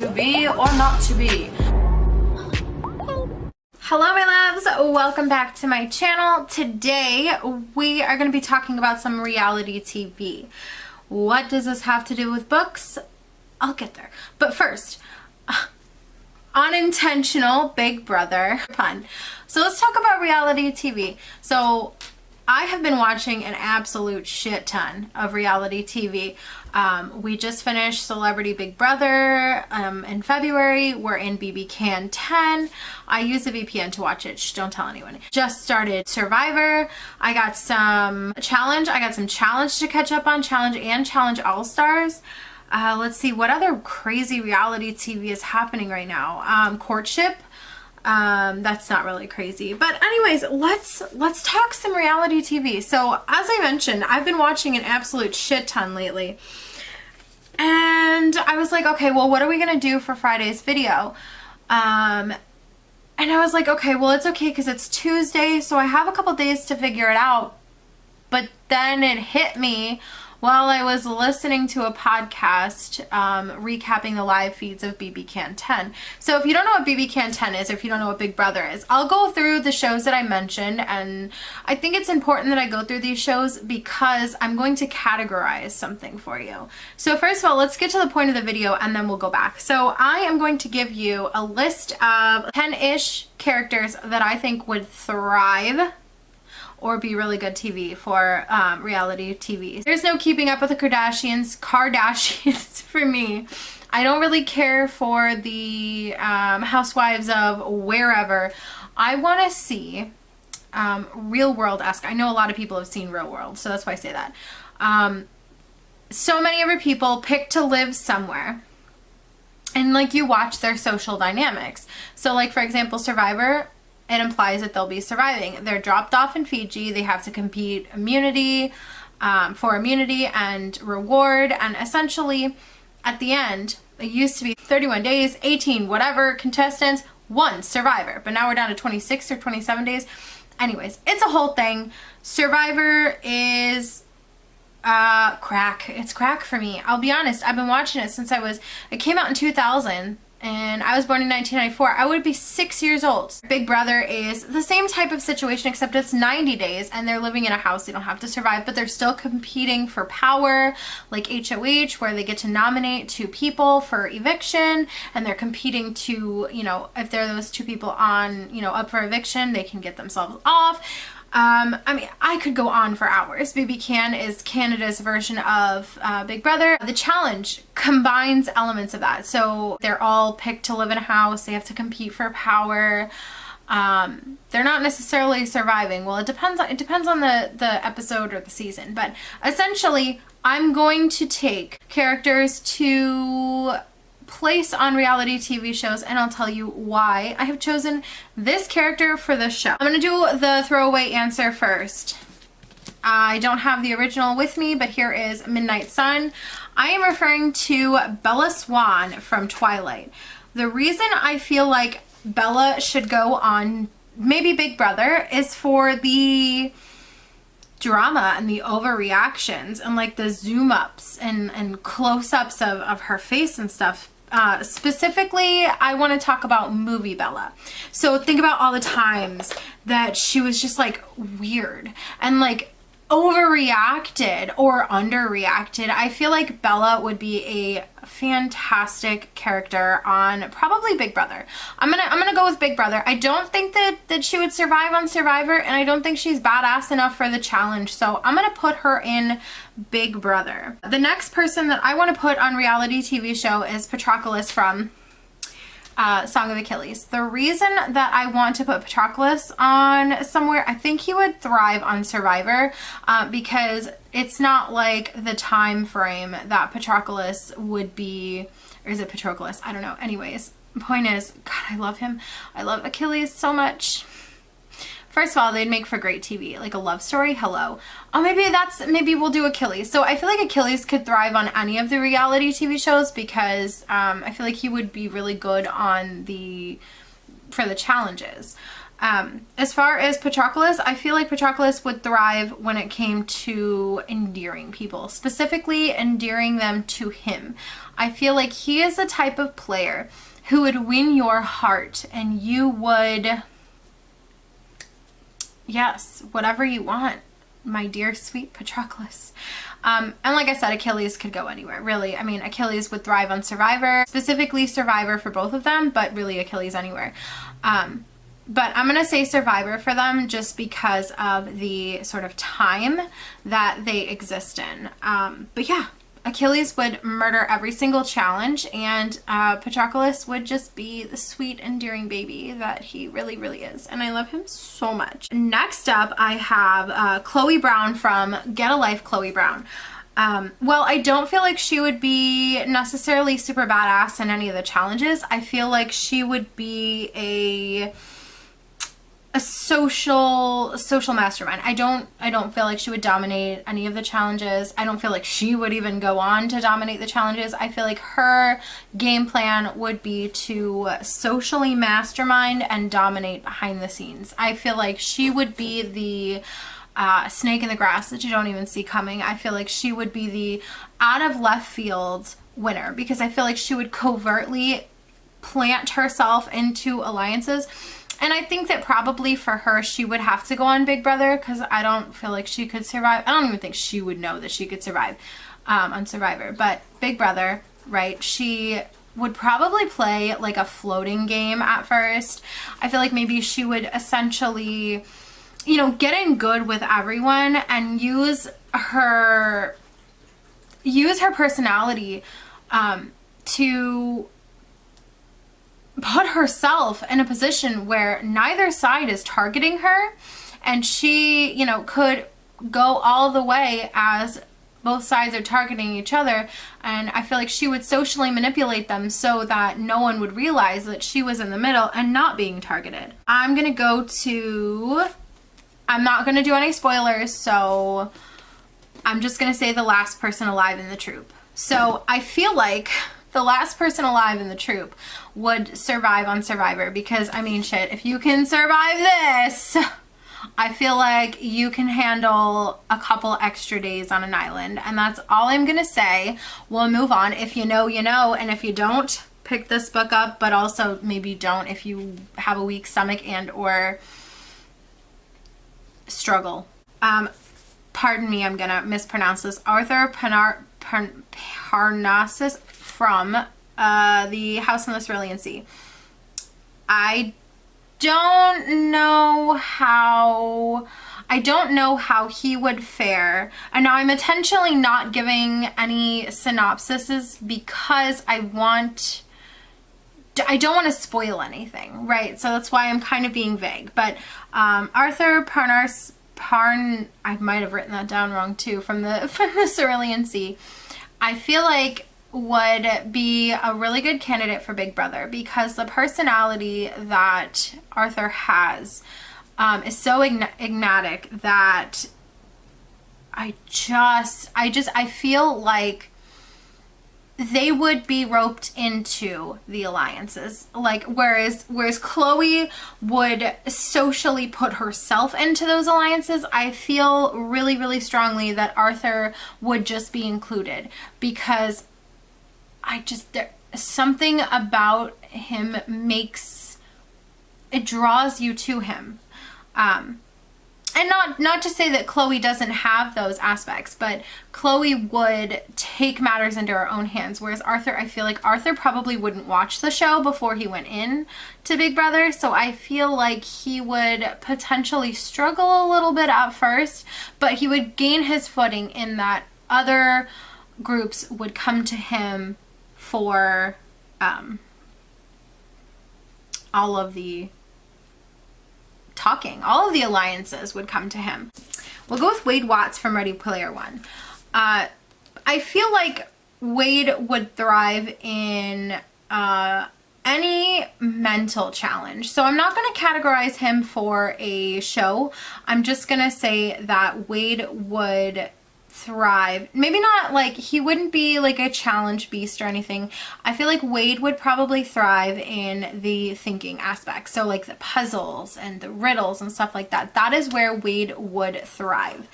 To be or not to be. Hello my loves, welcome back to my channel. Today we are going to be talking about some reality TV. What does this have to do with books? I'll get there. But first, unintentional Big Brother pun. So let's talk about reality TV. So I have been watching an absolute shit ton of reality TV. We just finished Celebrity Big Brother in February. We're in BB Can 10. I use a VPN to watch it. Shh, don't tell anyone. Just started Survivor. I got some challenge. To catch up on. Challenge and Challenge All-Stars. Let's see what other crazy reality TV is happening right now. Courtship. That's not really crazy, but anyways, let's talk some reality TV. So as I mentioned, I've been watching an absolute shit ton lately, and I was like, okay, well, what are we gonna do for Friday's video? And I was like, okay, well, it's okay because it's Tuesday, so I have a couple days to figure it out. But then it hit me while I was listening to a podcast recapping the live feeds of BB Can 10. So if you don't know what BB Can 10 is, or if you don't know what Big Brother is, I'll go through the shows that I mentioned, and I think it's important that I go through these shows because I'm going to categorize something for you. So first of all, let's get to the point of the video and then we'll go back. So I am going to give you a list of 10-ish characters that I think would thrive or be really good TV for reality TV. There's no keeping up with the Kardashians for me. I don't really care for the housewives of wherever. I want to see Real World-esque. I know a lot of people have seen Real World, so that's why I say that. So many other people pick to live somewhere, and like you watch their social dynamics. So like for example, Survivor, it implies that they'll be surviving. They're dropped off in Fiji. They have to compete for immunity and reward. And essentially, at the end, it used to be 31 days, 18, whatever contestants, one survivor. But now we're down to 26 or 27 days. Anyways, it's a whole thing. Survivor is crack. It's crack for me. I'll be honest. I've been watching it since it came out in 2000. And I was born in 1994. I would be 6 years old. Big Brother is the same type of situation, except it's 90 days and they're living in a house. They don't have to survive, but they're still competing for power, like HOH, where they get to nominate 2 people for eviction, and they're competing to, you know, if there are those 2 people on, you know, up for eviction, they can get themselves off. I mean, I could go on for hours. BB Can is Canada's version of Big Brother. The challenge combines elements of that. So they're all picked to live in a house. They have to compete for power. They're not necessarily surviving. Well, it depends on the episode or the season. But essentially, I'm going to take characters to place on reality TV shows, and I'll tell you why I have chosen this character for this show. I'm gonna do the throwaway answer first. I don't have the original with me, but here is Midnight Sun. I am referring to Bella Swan from Twilight. The reason I feel like Bella should go on maybe Big Brother is for the drama and the overreactions and like the zoom ups and close-ups of her face and stuff. Specifically, I want to talk about movie Bella. So think about all the times that she was just like weird and like overreacted or underreacted. I feel like Bella would be a fantastic character on probably Big Brother. I'm gonna go with Big Brother. I don't think that she would survive on Survivor, and I don't think she's badass enough for the challenge, so I'm gonna put her in Big Brother. The next person that I want to put on reality TV show is Patroclus from Song of Achilles. The reason that I want to put Patroclus on somewhere, I think he would thrive on Survivor because it's not like the time frame that Patroclus would be, or is it Patroclus? I don't know. Anyways, the point is, God, I love him. I love Achilles so much. First of all, they'd make for great TV, like a love story. Hello. Oh, maybe we'll do Achilles. So I feel like Achilles could thrive on any of the reality TV shows because I feel like he would be really good on for the challenges. As far as Patroclus, I feel like Patroclus would thrive when it came to endearing people, specifically endearing them to him. I feel like he is the type of player who would win your heart, and you would, yes, whatever you want, my dear sweet Patroclus. And like I said, Achilles could go anywhere, really. I mean, Achilles would thrive on Survivor, specifically Survivor for both of them, but really Achilles anywhere. But I'm going to say Survivor for them just because of the sort of time that they exist in. But yeah, Achilles would murder every single challenge, and Patroclus would just be the sweet, endearing baby that he really, really is. And I love him so much. Next up, I have Chloe Brown from Get a Life, Chloe Brown. Well, I don't feel like she would be necessarily super badass in any of the challenges. I feel like she would be a social mastermind. I don't feel like she would dominate any of the challenges. I don't feel like she would even go on to dominate the challenges. I feel like her game plan would be to socially mastermind and dominate behind the scenes. I feel like she would be the snake in the grass that you don't even see coming. I feel like she would be the out of left field winner, because I feel like she would covertly plant herself into alliances. And I think that probably for her, she would have to go on Big Brother, because I don't feel like she could survive. I don't even think she would know that she could survive on Survivor. But Big Brother, right, she would probably play like a floating game at first. I feel like maybe she would essentially, you know, get in good with everyone and use her personality to put herself in a position where neither side is targeting her, and she, you know, could go all the way as both sides are targeting each other. And I feel like she would socially manipulate them so that no one would realize that she was in the middle and not being targeted. I'm not gonna do any spoilers, so I'm just gonna say the last person alive in the troupe. So I feel like the last person alive in the troupe would survive on Survivor, because I mean, shit, if you can survive this, I feel like you can handle a couple extra days on an island. And that's all I'm gonna say. We'll move on. If you know, you know, and if you don't, pick this book up, but also maybe don't if you have a weak stomach and or struggle. Pardon me, I'm gonna mispronounce this. Arthur Parnassus from the House on the Cerulean Sea. I don't know how he would fare. And now I'm intentionally not giving any synopsises because I don't want to spoil anything, right? So that's why I'm kind of being vague. But Arthur I might have written that down wrong too, from the Cerulean Sea, I feel like would be a really good candidate for Big Brother, because the personality that Arthur has is so enigmatic that I feel like they would be roped into the alliances, like whereas Chloe would socially put herself into those alliances. I feel really, really strongly that Arthur would just be included, because something about him draws you to him. And not to say that Chloe doesn't have those aspects, but Chloe would take matters into her own hands. Whereas Arthur, I feel like Arthur probably wouldn't watch the show before he went in to Big Brother. So I feel like he would potentially struggle a little bit at first, but he would gain his footing in that other groups would come to him for all of the talking. All of the alliances would come to him. We'll go with Wade Watts from Ready Player One. I feel like Wade would thrive in any mental challenge. So I'm not going to categorize him for a show. I'm just going to say that Wade would thrive. Maybe not like, he wouldn't be like a challenge beast or anything. I feel like Wade would probably thrive in the thinking aspect. So like the puzzles and the riddles and stuff like that. That is where Wade would thrive.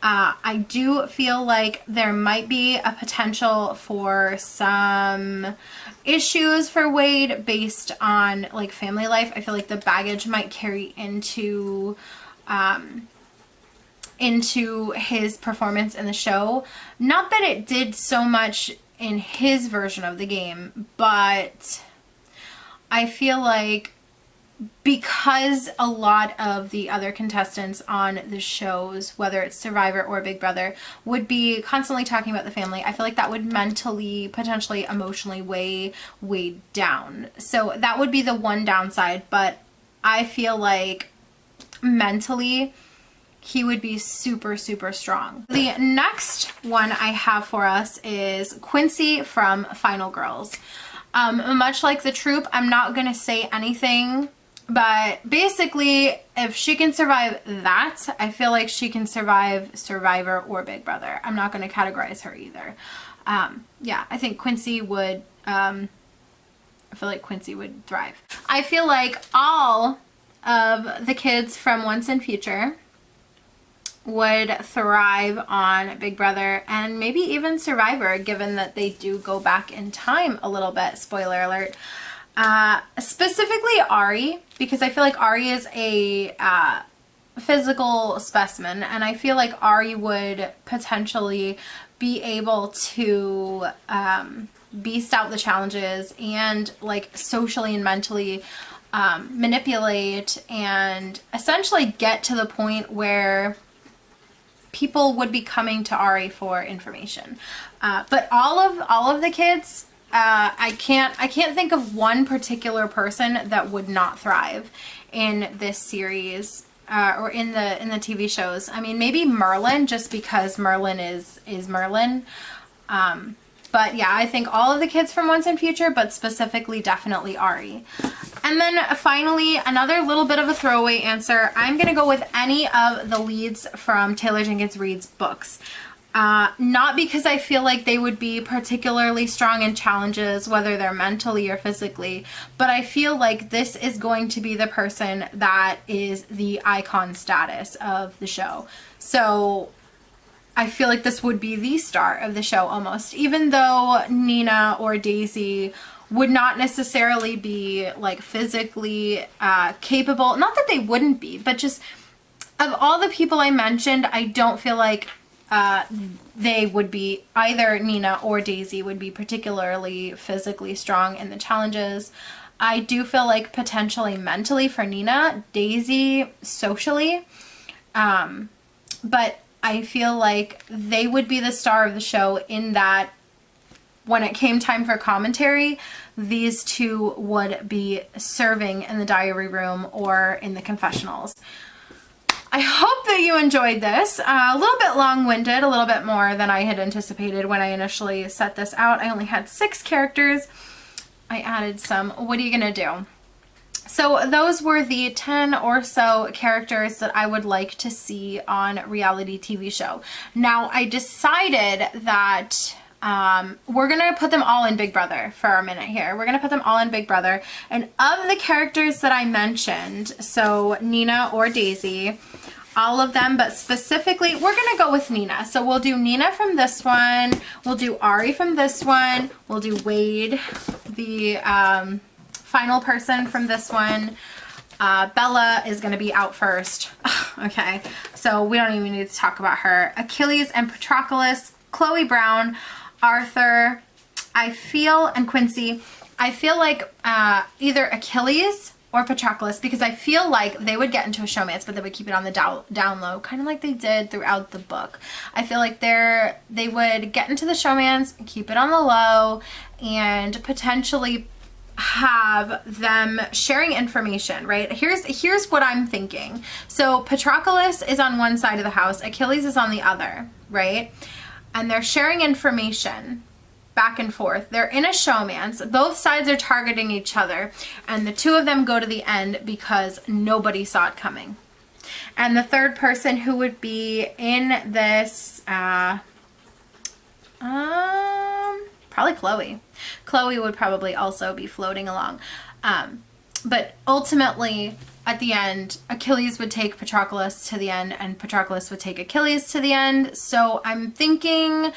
I do feel like there might be a potential for some issues for Wade based on like family life. I feel like the baggage might carry into his performance in the show. Not that it did so much in his version of the game, but I feel like because a lot of the other contestants on the shows, whether it's Survivor or Big Brother, would be constantly talking about the family, I feel like that would mentally, potentially emotionally weigh down. So that would be the one downside, but I feel like mentally he would be super, super strong. The next one I have for us is Quincy from Final Girls. Much like the troop, I'm not gonna say anything, but basically if she can survive that, I feel like she can survive Survivor or Big Brother. I'm not gonna categorize her either. Yeah, I think Quincy would, I feel like Quincy would thrive. I feel like all of the kids from Once and Future would thrive on Big Brother and maybe even Survivor, given that they do go back in time a little bit, spoiler alert. Specifically Ari, because I feel like Ari is a physical specimen, and I feel like Ari would potentially be able to beast out the challenges and like socially and mentally manipulate and essentially get to the point where people would be coming to Ari for information. But all of the kids, I can't think of one particular person that would not thrive in this series or in the TV shows. I mean, maybe Merlin, just because Merlin is Merlin. But yeah, I think all of the kids from Once and Future, but specifically definitely Ari. And then finally, another little bit of a throwaway answer. I'm going to go with any of the leads from Taylor Jenkins Reid's books. Not because I feel like they would be particularly strong in challenges, whether they're mentally or physically, but I feel like this is going to be the person that is the icon status of the show. So I feel like this would be the star of the show almost, even though Nina or Daisy would not necessarily be like physically capable. Not that they wouldn't be, but just of all the people I mentioned, I don't feel like they would be, either Nina or Daisy would be particularly physically strong in the challenges. I do feel like potentially mentally for Nina, Daisy socially, but I feel like they would be the star of the show in that when it came time for commentary, these two would be serving in the diary room or in the confessionals. I hope that you enjoyed this. A little bit long-winded, a little bit more than I had anticipated when I initially set this out. I only had 6 characters. I added some. What are you gonna do? So those were the 10 or so characters that I would like to see on reality TV show. Now I decided that we're gonna put them all in Big Brother for a minute here. We're gonna put them all in Big Brother. And of the characters that I mentioned, so Nina or Daisy, all of them, but specifically we're gonna go with Nina. So we'll do Nina from this one, we'll do Ari from this one, we'll do Wade, the final person from this one. Bella is going to be out first. Okay, so we don't even need to talk about her. Achilles and Patroclus, Chloe Brown, Arthur, and Quincy. I feel like either Achilles or Patroclus, because I feel like they would get into a showmance, but they would keep it on the down low, kind of like they did throughout the book. I feel like they would get into the showmance, keep it on the low, and potentially have them sharing information, right? Here's what I'm thinking. So Patroclus is on one side of the house, Achilles is on the other, right? And they're sharing information back and forth. They're in a showmance. Both sides are targeting each other, and the two of them go to the end because nobody saw it coming. And the third person who would be in this, probably Chloe. Chloe would probably also be floating along. But ultimately, at the end, Achilles would take Patroclus to the end, and Patroclus would take Achilles to the end. So I'm thinking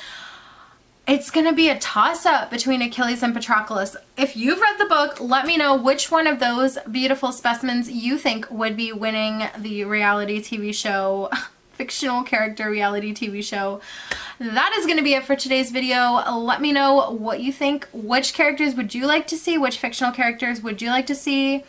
it's going to be a toss-up between Achilles and Patroclus. If you've read the book, let me know which one of those beautiful specimens you think would be winning the reality TV show, fictional character reality TV show. That is going to be it for today's video. Let me know what you think. Which characters would you like to see? Which fictional characters would you like to see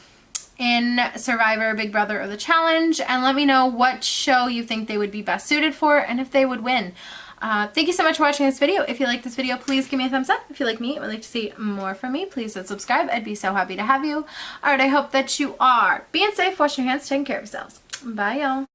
in Survivor, Big Brother, or The Challenge? And let me know what show you think they would be best suited for and if they would win. Thank you so much for watching this video. If you like this video, please give me a thumbs up. If you like me and would like to see more from me, please hit subscribe. I'd be so happy to have you. Alright, I hope that you are being safe, washing your hands, taking care of yourselves. Bye, y'all.